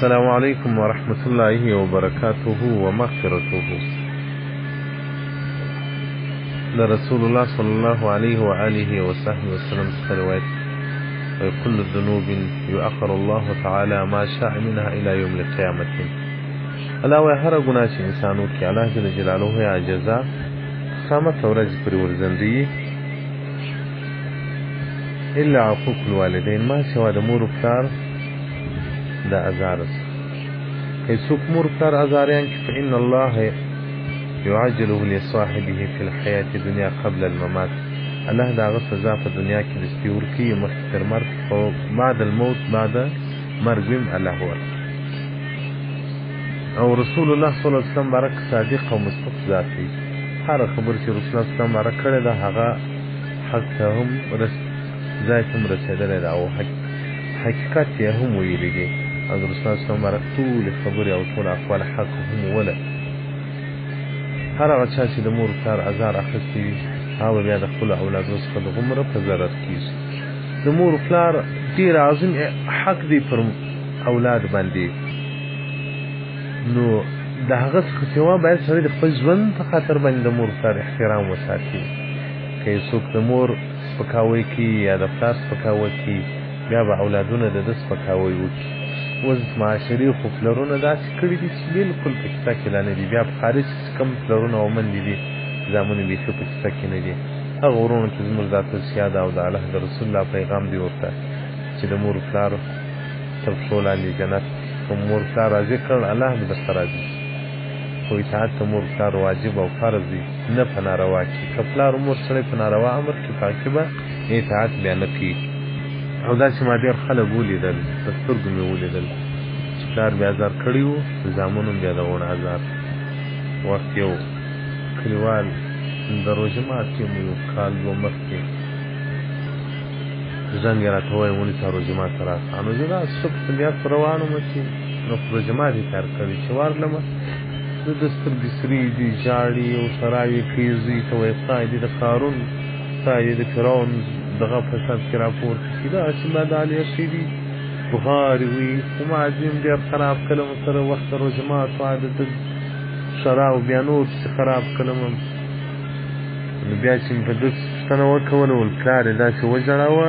السلام عليكم ورحمة الله وبركاته ومغفرته. لرسول الله صلى الله عليه وآله وصحبه وسلم رواية وكل الذنوب يؤخر الله تعالى ما شاء منها إلى يوم القيامة. ألا وهر گناه انسانو کی الله جل جلاله یا جزاء قامت ورځ پر ورزندي إلا عقوق الوالدين ما سوى د مور پلار دا ازارس كي سوك مور پلار ازاريان فإن الله يعجله لصاحبه في الحياة الدنيا قبل الممات. الله دا غص ذات الدنيا كي دستيور كي مختر مرك بعد الموت بعد مرقم الله هو او رسول الله صلى الله عليه وسلم بارك صادق ومصدق ذاتي هر خبر چې رسول الله صلى الله عليه وسلم بارك کړی دا هغه حق هم ذاتهم رسیدلی دا او حقیقت یې هم ویلی دی او رسول الله صلی الله علیه وسلم بارک ټول خبرې او ټول اقوال حق هم وله. هر هغه چا چې د مور پلار ازار اخیستی وي هغه بیا د خپلو اولادو څخه د غومره په ضرر کېږي. د مور پلار ډېر عظیم حق دی پر اولاد باندې، نو د هغه څخه سوا باید سړی د خپل ژوند په خاطر باندې د مور پلار احترام وساتي. که څوک د مور سپکاوی کوي یا د پلار سپکاوی کوي بیا به اولادونه د ده سپکاوی وکړي. اوس معاشري خو پلرونه داسې کړي دي چې بلکل په کیسه کې لا نه دي. بیا په خارج چې کوم پلرونه او مندې دي زامنې بیخي په کیسه کې نه دي. هغه ورونه چې زموږ ذات السیاده او د الله د رسول الله پیغام دی ورته چې د مور پلار تر پښو لاندې جنت په مور پلار راضي کړل الله به درته راضي. خو اطاعت د مور پلار واجب او فرض دی، نه په ناروا کې. که پلار مور سړی په ناروا امر کې پاکې به اطاعت بیا نه کوي. او داسې ما ډېر خلک ولیدل، د سترګو مې ولیدل چې پلار بیا ازار کړي وو، زامنو بیا د غوڼه ازار. وخت یو کلیوال د روژه ماتې مو یو کال دوه مخکې زنګ یې راته ووایي ونیسه روژه ماته راشه. نو زه دا صبح بیا په روان وم چې نو روژه ماتې تیار کړې چې ورغلمه زه د سترګې سرې دي، ژاړي او شراوې کوي. زوی ته وایي خدای دې د قارون خدای دې د فرعون دغه په سر کې راپورته کړي. داسې بدالې ښې دي بخاري وي خو معظم ډېر خراب کړم سره وخت د روژه ماتو عادت شراب بیا نور چې خراب کړم. نو بیا چې مې په ده پوښتنه وکوله ول پلار یې داسې وژړاوه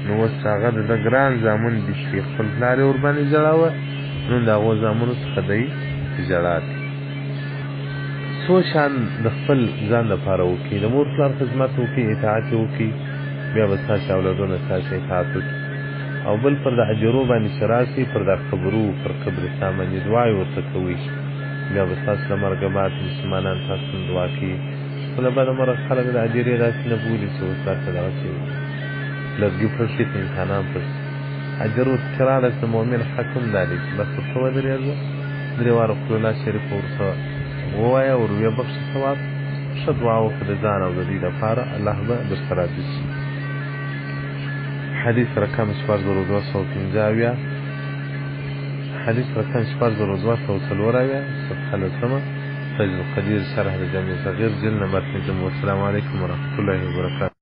نو اوس هغه د ده ګران زامن دي چې خپل پلار یې ورباندې ژړاوه نو د هغو زامنو څخه دی ژړا دي. څو شان د خپل ځان لپاره وکړي، د مور پلار خدمت وکړي، اطاعت یې وکړي، بیا به ستاسې اولادونه ستاسې اطاعت وکړي. او بل پر د اجرو باندې چې راسي پر د قبرو پر قبرستان باندې دعا یې ورته کوئ، بیا به ستاسو له مرګه بعد مسلمانان تاسو ته دعا کوي. خپله بده مرغ خلک د اجرې داسې نه بولي چې اوس داسې دغه شي لرګي پړسي په انسانان پړسي. اجر ورته راغله چې د مؤمن حق هم دا دی چې بس ورته ودرېږه، درې واره قل الله شریف ورته ووایه، ور ویې بخښه ثواب، ښه دعا وکړه د ځان او د دوی لپاره، الله به درته راضي شي. حديث رقم 4215 حديث رقم 4214 صفحة السماء فجر القدير شرح الجامع الصغير جلد نمبر 5. والسلام عليكم ورحمة الله وبركاته.